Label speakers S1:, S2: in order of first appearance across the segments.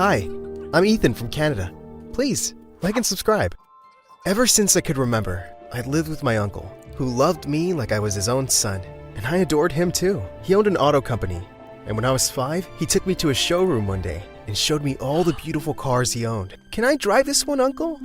S1: Hi, I'm Ethan from Canada. Please, like and subscribe. Ever since I could remember, I'd lived with my uncle, who loved me like I was his own son. And I adored him too. He owned an auto company, and when I was 5, he took me to a showroom one day and showed me all the beautiful cars he owned. Can I drive this one, Uncle?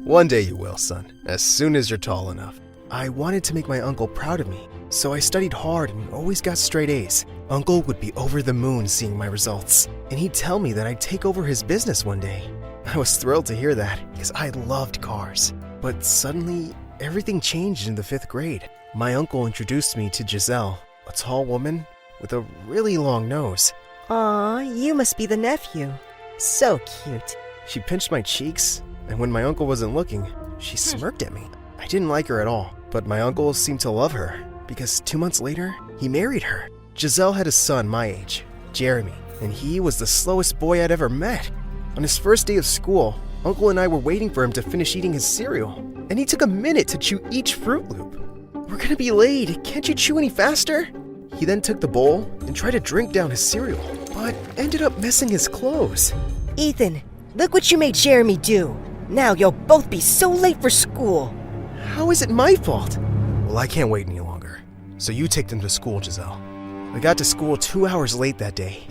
S1: One day you will, son, as soon as you're tall enough. I wanted to make my uncle proud of me, so I studied hard and always got straight A's. Uncle would be over the moon seeing my results, and he'd tell me that I'd take over his business one day. I was thrilled to hear that, because I loved cars. But suddenly, everything changed in the 5th grade. My uncle introduced me to Giselle, a tall woman with a really long nose.
S2: Aw, you must be the nephew. So cute.
S1: She pinched my cheeks, and when my uncle wasn't looking, she smirked at me. I didn't like her at all, but my uncle seemed to love her, because 2 months later, he married her. Giselle had a son my age, Jeremy, and he was the slowest boy I'd ever met. On his first day of school, Uncle and I were waiting for him to finish eating his cereal, and he took a minute to chew each Fruit Loop. We're gonna be late, can't you chew any faster? He then took the bowl and tried to drink down his cereal, but ended up messing his clothes.
S2: Ethan, look what you made Jeremy do. Now you'll both be so late for school.
S1: How is it my fault? Well, I can't wait any longer, so you take them to school, Giselle. We got to school 2 hours late that day.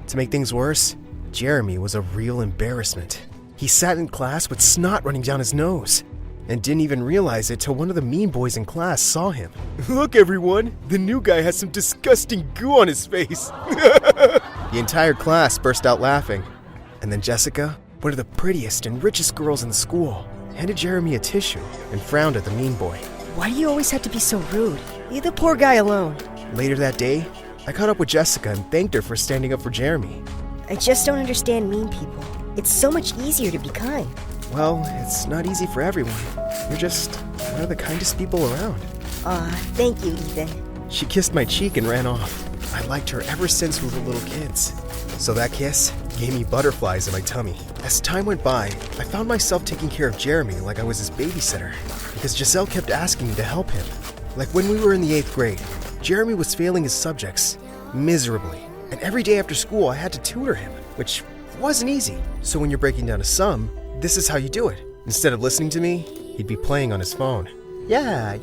S1: To make things worse, Jeremy was a real embarrassment. He sat in class with snot running down his nose and didn't even realize it till one of the mean boys in class saw him. Look, everyone, the new guy has some disgusting goo on his face. The entire class burst out laughing. And then Jessica, one of the prettiest and richest girls in the school, handed Jeremy a tissue and frowned at the mean boy.
S2: Why do you always have to be so rude? Leave the poor guy alone.
S1: Later that day, I caught up with Jessica and thanked her for standing up for Jeremy.
S2: I just don't understand mean people. It's so much easier to be kind.
S1: Well, it's not easy for everyone. You're just one of the kindest people around.
S2: Thank you, Ethan.
S1: She kissed my cheek and ran off. I liked her ever since we were little kids. So that kiss gave me butterflies in my tummy. As time went by, I found myself taking care of Jeremy like I was his babysitter, because Giselle kept asking me to help him. Like when we were in the 8th grade, Jeremy was failing his subjects miserably, and every day after school I had to tutor him, which wasn't easy. So when you're breaking down a sum, this is how you do it. Instead of listening to me, he'd be playing on his phone. Yeah.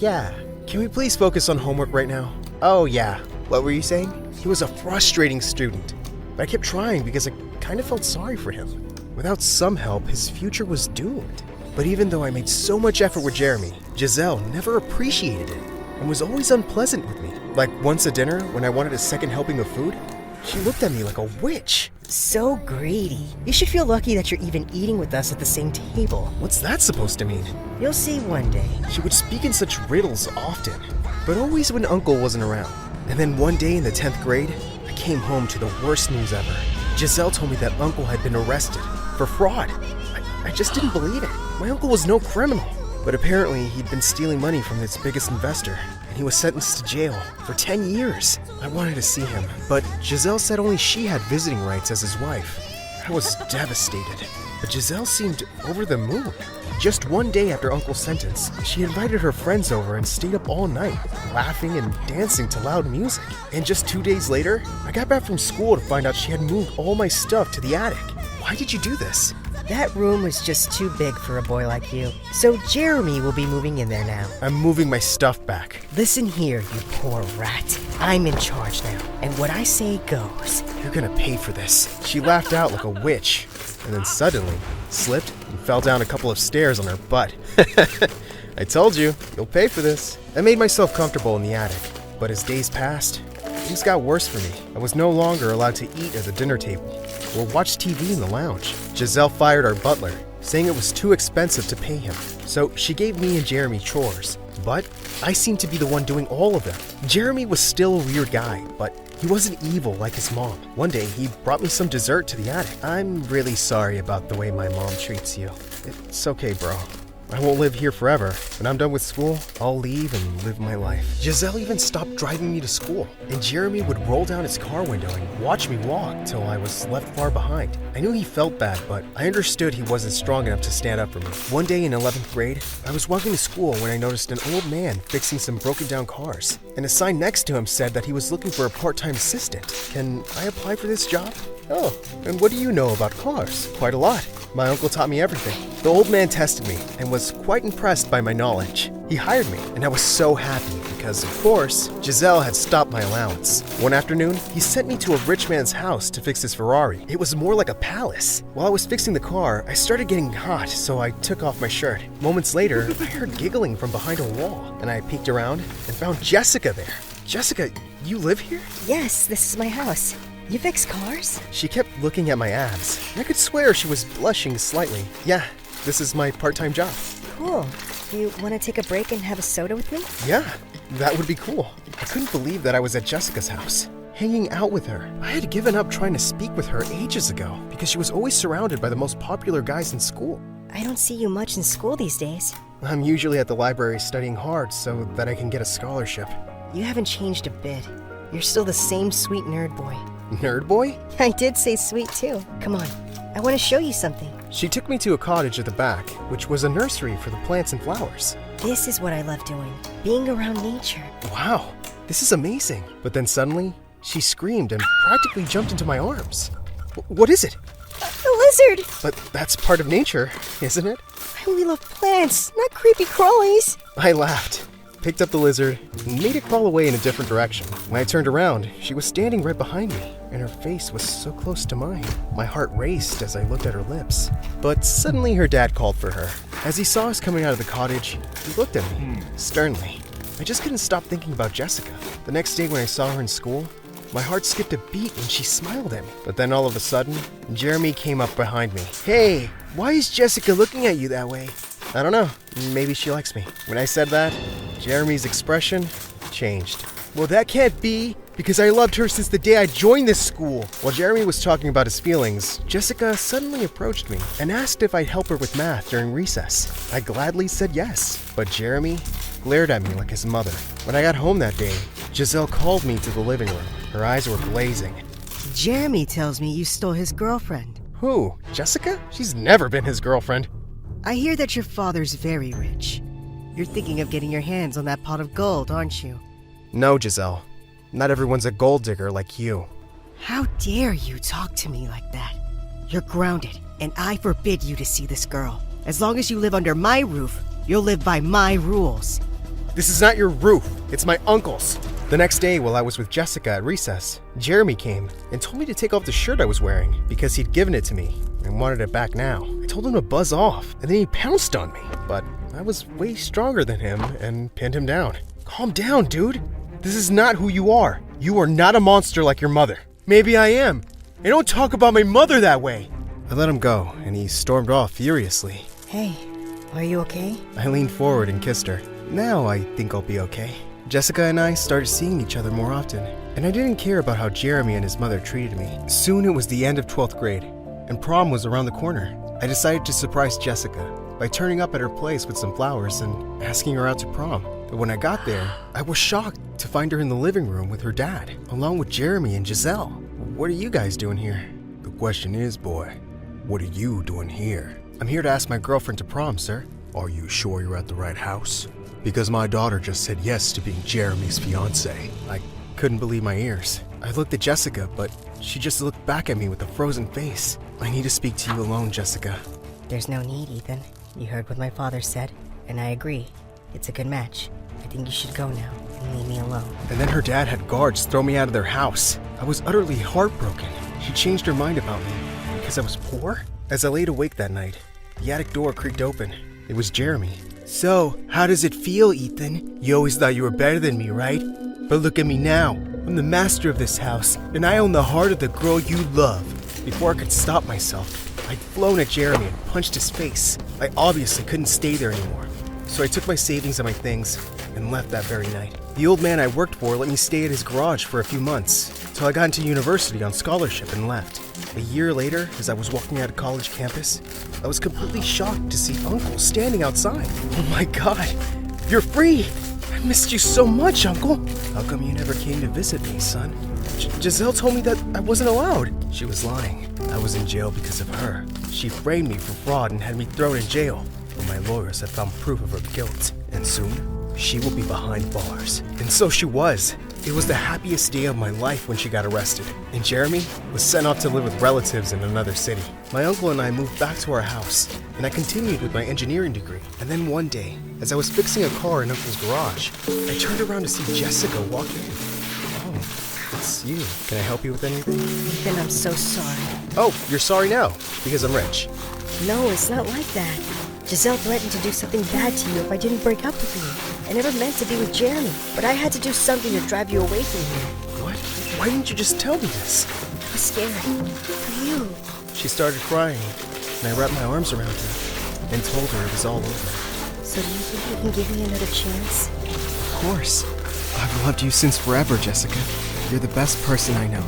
S1: Can we please focus on homework right now? Oh yeah. What were you saying? He was a frustrating student, but I kept trying because I kind of felt sorry for him. Without some help, his future was doomed. But even though I made so much effort with Jeremy, Giselle never appreciated it and was always unpleasant with me. Like once at dinner, when I wanted a second helping of food, she looked at me like a witch.
S2: So greedy. You should feel lucky that you're even eating with us at the same table.
S1: What's that supposed to mean?
S2: You'll see one day.
S1: She would speak in such riddles often, but always when Uncle wasn't around. And then one day in the 10th grade, I came home to the worst news ever. Giselle told me that Uncle had been arrested for fraud. I just didn't believe it. My uncle was no criminal, but apparently he'd been stealing money from his biggest investor, and he was sentenced to jail for 10 years. I wanted to see him, but Giselle said only she had visiting rights as his wife. I was devastated, but Giselle seemed over the moon. Just one day after Uncle's sentence, she invited her friends over and stayed up all night, laughing and dancing to loud music. And just 2 days later, I got back from school to find out she had moved all my stuff to the attic. Why did you do this?
S2: That room was just too big for a boy like you. So Jeremy will be moving in there now.
S1: I'm moving my stuff back.
S2: Listen here, you poor rat. I'm in charge now, and what I say goes.
S1: You're gonna pay for this. She laughed out like a witch, and then suddenly slipped and fell down a couple of stairs on her butt. I told you, you'll pay for this. I made myself comfortable in the attic, but as days passed, things got worse for me. I was no longer allowed to eat at the dinner table or watch TV in the lounge. Giselle fired our butler, saying it was too expensive to pay him. So she gave me and Jeremy chores, but I seemed to be the one doing all of them. Jeremy was still a weird guy, but he wasn't evil like his mom. One day, he brought me some dessert to the attic. I'm really sorry about the way my mom treats you. It's okay, bro. I won't live here forever. When I'm done with school, I'll leave and live my life. Giselle even stopped driving me to school, and Jeremy would roll down his car window and watch me walk till I was left far behind. I knew he felt bad, but I understood he wasn't strong enough to stand up for me. One day in 11th grade, I was walking to school when I noticed an old man fixing some broken down cars, and a sign next to him said that he was looking for a part-time assistant. Can I apply for this job? Oh, and what do you know about cars? Quite a lot. My uncle taught me everything. The old man tested me and was quite impressed by my knowledge. He hired me, and I was so happy because, of course, Giselle had stopped my allowance. One afternoon, he sent me to a rich man's house to fix his Ferrari. It was more like a palace. While I was fixing the car, I started getting hot, so I took off my shirt. Moments later, I heard giggling from behind a wall, and I peeked around and found Jessica there. Jessica, you live here?
S2: Yes, this is my house. You fix cars?
S1: She kept looking at my abs. I could swear she was blushing slightly. Yeah, this is my part-time job.
S2: Cool. Do you want to take a break and have a soda with me?
S1: Yeah, that would be cool. I couldn't believe that I was at Jessica's house, hanging out with her. I had given up trying to speak with her ages ago because she was always surrounded by the most popular guys in school.
S2: I don't see you much in school these days.
S1: I'm usually at the library studying hard so that I can get a scholarship.
S2: You haven't changed a bit. You're still the same sweet nerd boy.
S1: Nerd boy?
S2: I did say sweet too. Come on, I want to show you something.
S1: She took me to a cottage at the back, which was a nursery for the plants and flowers.
S2: This is what I love doing, being around nature.
S1: Wow, this is amazing. But then suddenly, she screamed and practically jumped into my arms. What is it?
S2: A lizard!
S1: But that's part of nature, isn't it?
S2: I only love plants, not creepy crawlies.
S1: I laughed, picked up the lizard, and made it crawl away in a different direction. When I turned around, she was standing right behind me, and her face was so close to mine. My heart raced as I looked at her lips. But suddenly her dad called for her. As he saw us coming out of the cottage, he looked at me, sternly. I just couldn't stop thinking about Jessica. The next day when I saw her in school, my heart skipped a beat and she smiled at me. But then all of a sudden, Jeremy came up behind me. Hey, why is Jessica looking at you that way? I don't know, maybe she likes me. When I said that, Jeremy's expression changed. Well, that can't be, because I loved her since the day I joined this school. While Jeremy was talking about his feelings, Jessica suddenly approached me and asked if I'd help her with math during recess. I gladly said yes, but Jeremy glared at me like his mother. When I got home that day, Giselle called me to the living room. Her eyes were blazing.
S2: Jeremy tells me you stole his girlfriend.
S1: Who? Jessica? She's never been his girlfriend.
S2: I hear that your father's very rich. You're thinking of getting your hands on that pot of gold, aren't you?
S1: No, Giselle. Not everyone's a gold digger like you.
S2: How dare you talk to me like that? You're grounded, and I forbid you to see this girl. As long as you live under my roof, you'll live by my rules.
S1: This is not your roof. It's my uncle's. The next day, while I was with Jessica at recess, Jeremy came and told me to take off the shirt I was wearing because he'd given it to me and wanted it back now. I told him to buzz off, and then he pounced on me. But I was way stronger than him and pinned him down. Calm down, dude. This is not who you are. You are not a monster like your mother. Maybe I am. And don't talk about my mother that way. I let him go, and he stormed off furiously.
S2: Hey, are you okay?
S1: I leaned forward and kissed her. Now I think I'll be okay. Jessica and I started seeing each other more often, and I didn't care about how Jeremy and his mother treated me. Soon it was the end of 12th grade, and prom was around the corner. I decided to surprise Jessica by turning up at her place with some flowers and asking her out to prom. But when I got there, I was shocked to find her in the living room with her dad, along with Jeremy and Giselle. What are you guys doing here? The question is, boy, what are you doing here? I'm here to ask my girlfriend to prom, sir. Are you sure you're at the right house? Because my daughter just said yes to being Jeremy's fiancé. I couldn't believe my ears. I looked at Jessica, but she just looked back at me with a frozen face. I need to speak to you alone, Jessica.
S2: There's no need, Ethan. You heard what my father said, and I agree. It's a good match. I think you should go now and leave me alone.
S1: And then her dad had guards throw me out of their house. I was utterly heartbroken. She changed her mind about me because I was poor? As I laid awake that night, the attic door creaked open. It was Jeremy. So, how does it feel, Ethan? You always thought you were better than me, right? But look at me now. I'm the master of this house, and I own the heart of the girl you love. Before I could stop myself, I'd flown at Jeremy and punched his face. I obviously couldn't stay there anymore. So I took my savings and my things and left that very night. The old man I worked for let me stay at his garage for a few months, till I got into university on scholarship and left. A year later, as I was walking out of college campus, I was completely shocked to see Uncle standing outside. Oh my God, you're free! I missed you so much, Uncle! How come you never came to visit me, son? Giselle told me that I wasn't allowed. She was lying. I was in jail because of her. She framed me for fraud and had me thrown in jail. But my lawyers had found proof of her guilt, and soon she will be behind bars. And so she was. It was the happiest day of my life when she got arrested, and Jeremy was sent off to live with relatives in another city. My uncle and I moved back to our house, and I continued with my engineering degree. And then one day, as I was fixing a car in Uncle's garage, I turned around to see Jessica walk in. Oh, it's you. Can I help you with anything?
S2: Ethan, I'm so sorry.
S1: Oh, you're sorry now, because I'm rich.
S2: No, it's not like that. Giselle threatened to do something bad to you if I didn't break up with you. I never meant to be with Jeremy, but I had to do something to drive you away from here.
S1: What? Why didn't you just tell me this?
S2: I was scared. For you.
S1: She started crying, and I wrapped my arms around her and told her it was all over.
S2: So do you think you can give me another chance?
S1: Of course. I've loved you since forever, Jessica. You're the best person I know.